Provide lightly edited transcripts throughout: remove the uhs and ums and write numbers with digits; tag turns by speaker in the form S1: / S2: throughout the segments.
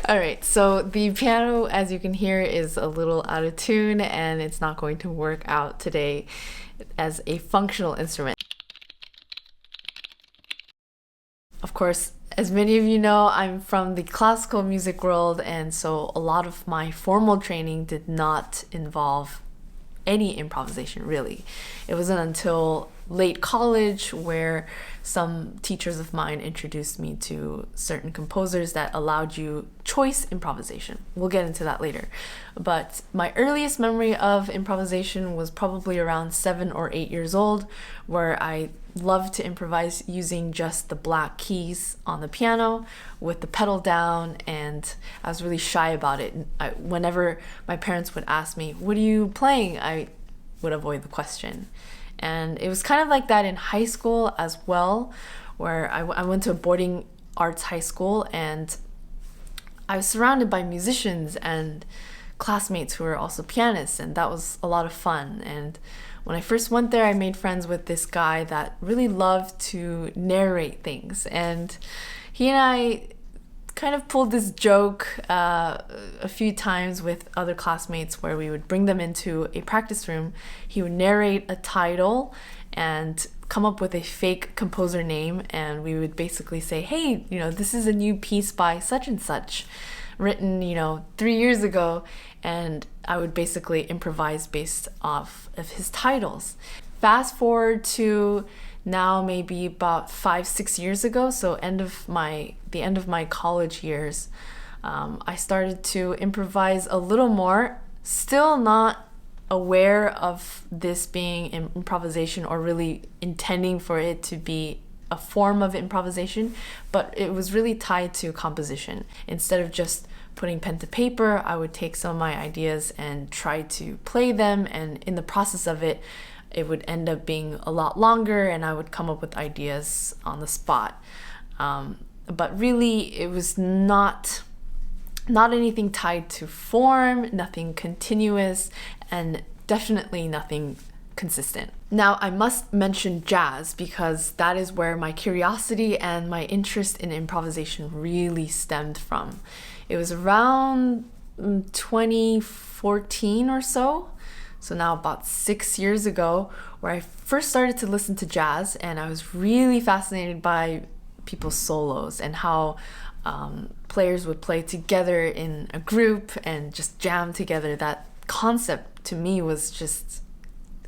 S1: All right, so the piano, as you can hear, is a little out of tune and it's not going to work out today as a functional instrument. Of course, as many of you know, I'm from the classical music world, and so a lot of my formal training did not involve any improvisation, really. It wasn't until late college where some teachers of mine introduced me to certain composers that allowed you choice improvisation. We'll get into that later. But my earliest memory of improvisation was probably around 7 or 8 years old, where I loved to improvise using just the black keys on the piano with the pedal down, and I was really shy about it. Whenever my parents would ask me, "What are you playing?" I would avoid the question. And it was kind of like that in high school as well, where I went to a boarding arts high school, and I was surrounded by musicians and classmates who were also pianists, and that was a lot of fun. And when I first went there, I made friends with this guy that really loved to narrate things, and he and I kind of pulled this joke a few times with other classmates where we would bring them into a practice room. He would narrate a title and come up with a fake composer name, and we would basically say, "Hey, this is a new piece by such and such, written 3 years ago," and I would basically improvise based off of his titles. Fast forward to now, maybe about 5-6 years ago, so the end of my college years, I started to improvise a little more, still not aware of this being improvisation or really intending for it to be a form of improvisation, but it was really tied to composition. Instead of just putting pen to paper, I would take some of my ideas and try to play them, and in the process of it, it would end up being a lot longer, and I would come up with ideas on the spot. But really, it was not anything tied to form, nothing continuous, and definitely nothing consistent. Now, I must mention jazz because that is where my curiosity and my interest in improvisation really stemmed from. It was around 2014 or so now about 6 years ago, where I first started to listen to jazz, and I was really fascinated by people's solos and how players would play together in a group and just jam together. That concept to me was just,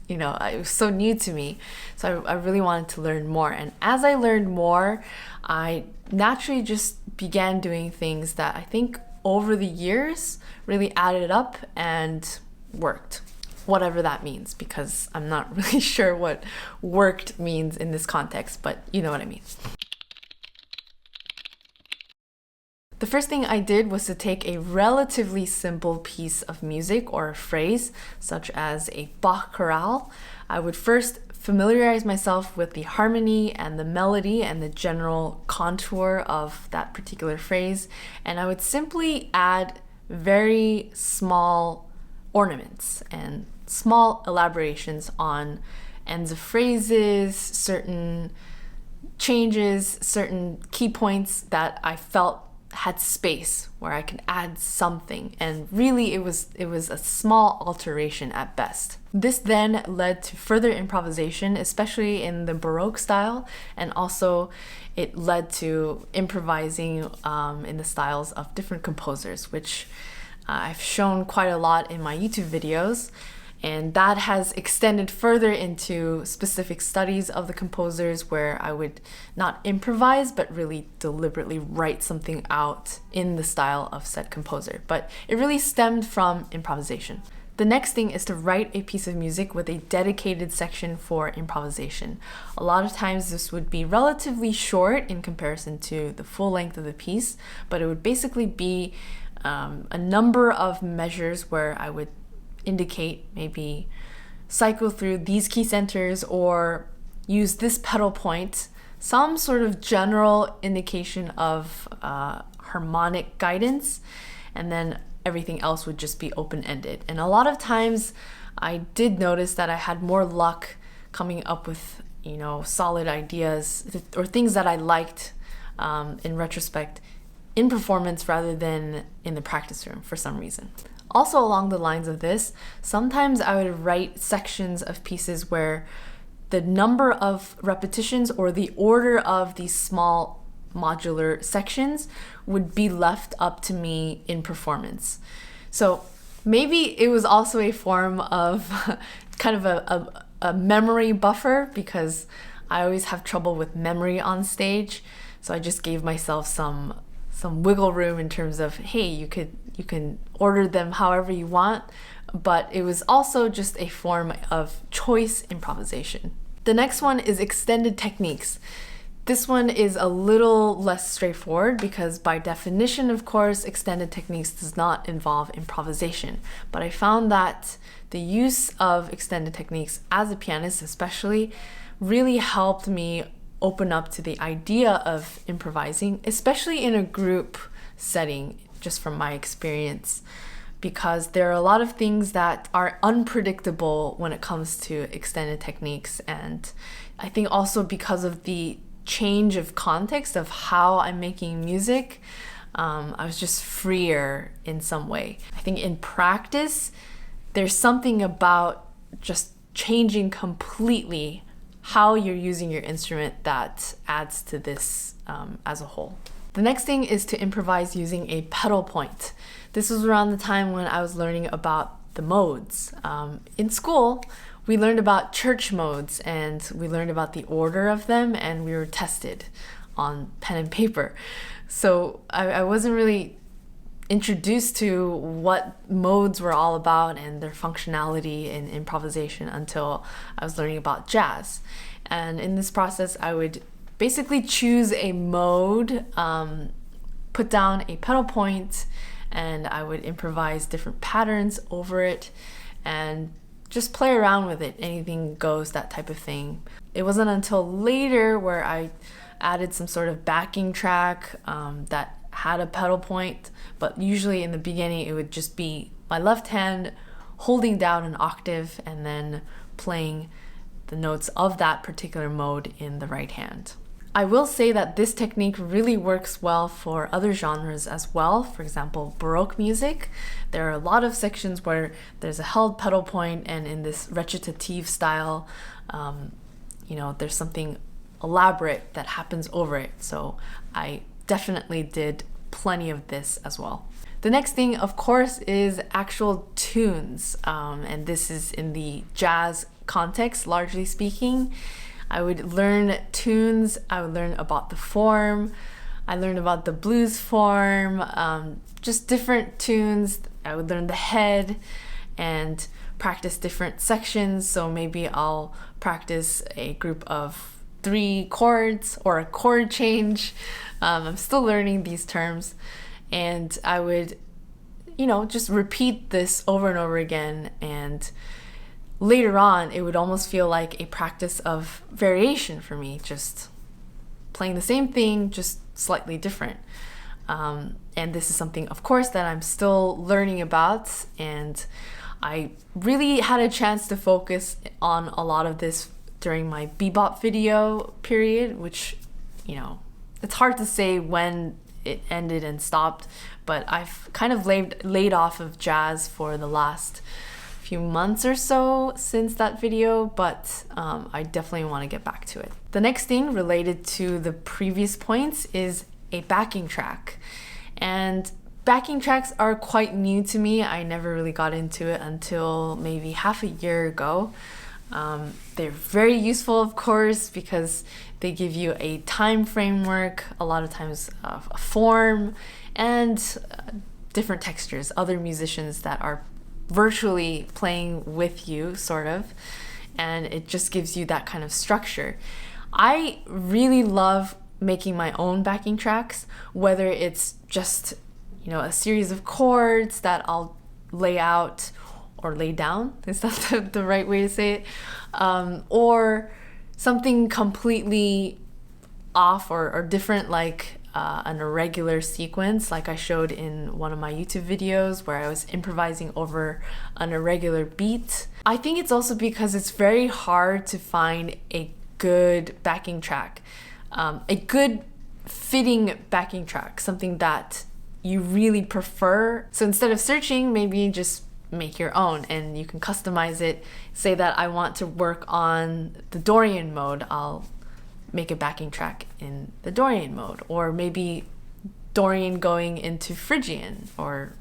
S1: it was so new to me. So I really wanted to learn more. And as I learned more, I naturally just began doing things that I think over the years really added up and worked. Whatever that means, because I'm not really sure what worked means in this context, but you know what I mean. The first thing I did was to take a relatively simple piece of music or a phrase, such as a Bach chorale. I would first familiarize myself with the harmony and the melody and the general contour of that particular phrase, and I would simply add very small ornaments and small elaborations on ends of phrases, certain changes, certain key points that I felt had space where I could add something. And really it was a small alteration at best. This then led to further improvisation, especially in the Baroque style, and also it led to improvising in the styles of different composers, which I've shown quite a lot in my YouTube videos, and that has extended further into specific studies of the composers where I would not improvise but really deliberately write something out in the style of said composer. But it really stemmed from improvisation. The next thing is to write a piece of music with a dedicated section for improvisation. A lot of times this would be relatively short in comparison to the full length of the piece, but it would basically be a number of measures where I would indicate, maybe cycle through these key centers or use this pedal point, some sort of general indication of harmonic guidance, and then everything else would just be open-ended. And a lot of times I did notice that I had more luck coming up with solid ideas or things that I liked in retrospect in performance rather than in the practice room for some reason. Also along the lines of this, sometimes I would write sections of pieces where the number of repetitions or the order of these small modular sections would be left up to me in performance. So maybe it was also a form of kind of a memory buffer, because I always have trouble with memory on stage. So I just gave myself some wiggle room in terms of, hey, you can order them however you want, but it was also just a form of choice improvisation. The next one is extended techniques. This one is a little less straightforward because by definition, of course, extended techniques does not involve improvisation. But I found that the use of extended techniques as a pianist especially really helped me open up to the idea of improvising, especially in a group setting, just from my experience, because there are a lot of things that are unpredictable when it comes to extended techniques. And I think also because of the change of context of how I'm making music, I was just freer in some way. I think in practice, there's something about just changing completely how you're using your instrument that adds to this as a whole. The next thing is to improvise using a pedal point. This was around the time when I was learning about the modes. In school, we learned about church modes and we learned about the order of them, and we were tested on pen and paper. So I wasn't really introduced to what modes were all about and their functionality in improvisation until I was learning about jazz. And in this process, I would basically choose a mode, put down a pedal point, and I would improvise different patterns over it and just play around with it. Anything goes, that type of thing. It wasn't until later where I added some sort of backing track that had a pedal point, but usually in the beginning it would just be my left hand holding down an octave and then playing the notes of that particular mode in the right hand. I will say that this technique really works well for other genres as well. For example, Baroque music. There are a lot of sections where there's a held pedal point, and in this recitative style, there's something elaborate that happens over it. So I definitely did plenty of this as well. The next thing, of course, is actual tunes. And this is in the jazz context, largely speaking. I would learn tunes, I would learn about the form, I learned about the blues form, just different tunes. I would learn the head and practice different sections. So maybe I'll practice a group of 3 chords or a chord change. I'm still learning these terms, and I would, just repeat this over and over again, and later on, it would almost feel like a practice of variation for me, just playing the same thing, just slightly different. And this is something, of course, that I'm still learning about. And I really had a chance to focus on a lot of this during my bebop video period, which, it's hard to say when it ended and stopped, but I've kind of laid off of jazz for the last few months or so since that video, but I definitely want to get back to it. The next thing related to the previous points is a backing track. And backing tracks are quite new to me. I never really got into it until maybe half a year ago. They're very useful, of course, because they give you a time framework, a lot of times a form, and different textures, other musicians that are virtually playing with you, sort of, and it just gives you that kind of structure. I really love making my own backing tracks, whether it's just, a series of chords that I'll lay out or lay down, is that the right way to say it? Or something completely off or different, like an irregular sequence, like I showed in one of my YouTube videos where I was improvising over an irregular beat. I think it's also because it's very hard to find a good backing track. A good fitting backing track, something that you really prefer. So instead of searching, maybe just make your own and you can customize it. Say that I want to work on the Dorian mode, I'll make a backing track in the Dorian mode, or maybe Dorian going into Phrygian, or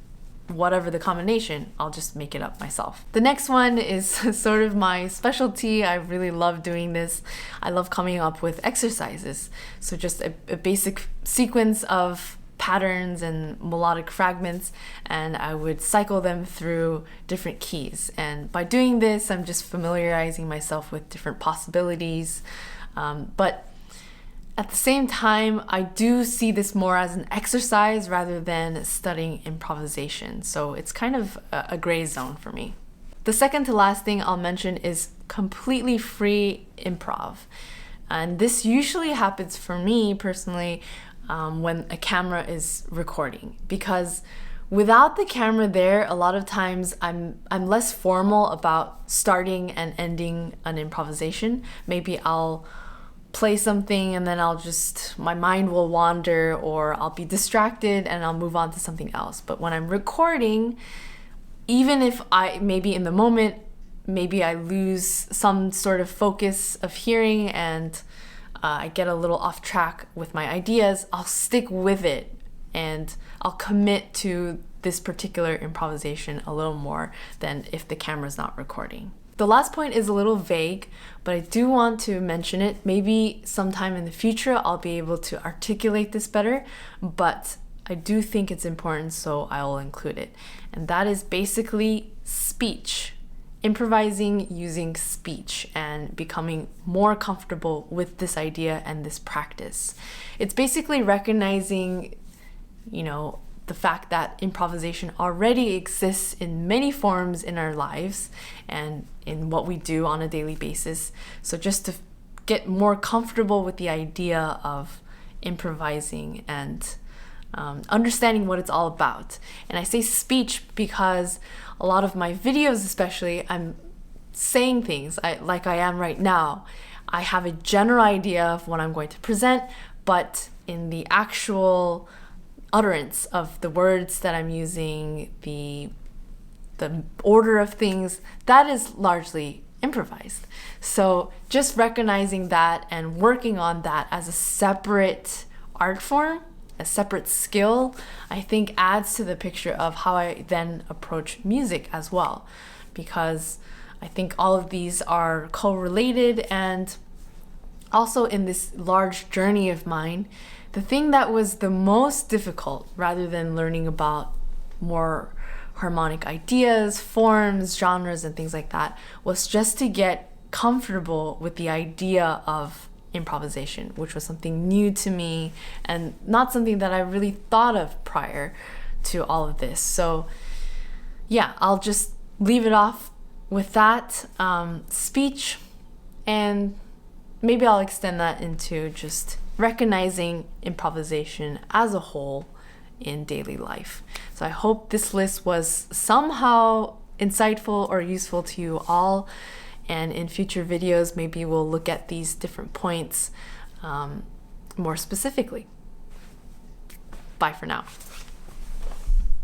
S1: whatever the combination, I'll just make it up myself. The next one is sort of my specialty. I really love doing this. I love coming up with exercises. So just a basic sequence of patterns and melodic fragments, and I would cycle them through different keys. And by doing this, I'm just familiarizing myself with different possibilities. But at the same time, I do see this more as an exercise rather than studying improvisation. So it's kind of a gray zone for me. The second to last thing I'll mention is completely free improv. And this usually happens for me personally when a camera is recording, because without the camera there, a lot of times I'm less formal about starting and ending an improvisation. Maybe I'll play something and then my mind will wander, or I'll be distracted and I'll move on to something else. But when I'm recording, even if maybe in the moment, maybe I lose some sort of focus of hearing and I get a little off track with my ideas, I'll stick with it and I'll commit to this particular improvisation a little more than if the camera's not recording. The last point is a little vague, but I do want to mention it. Maybe sometime in the future I'll be able to articulate this better, but I do think it's important, so I will include it. And that is basically speech. Improvising using speech and becoming more comfortable with this idea and this practice. It's basically recognizing, the fact that improvisation already exists in many forms in our lives and in what we do on a daily basis. So just to get more comfortable with the idea of improvising and understanding what it's all about. And I say speech because a lot of my videos, especially, I'm saying things like I am right now. I have a general idea of what I'm going to present, but in the actual utterance of the words that I'm using, the order of things, that is largely improvised. So just recognizing that and working on that as a separate art form, a separate skill, I think adds to the picture of how I then approach music as well. Because I think all of these are correlated, and also in this large journey of mine, the thing that was the most difficult, rather than learning about more harmonic ideas, forms, genres, and things like that, was just to get comfortable with the idea of improvisation, which was something new to me and not something that I really thought of prior to all of this. So yeah, I'll just leave it off with that speech, and maybe I'll extend that into just recognizing improvisation as a whole in daily life. So I hope this list was somehow insightful or useful to you all. And in future videos, maybe we'll look at these different points more specifically. Bye for now.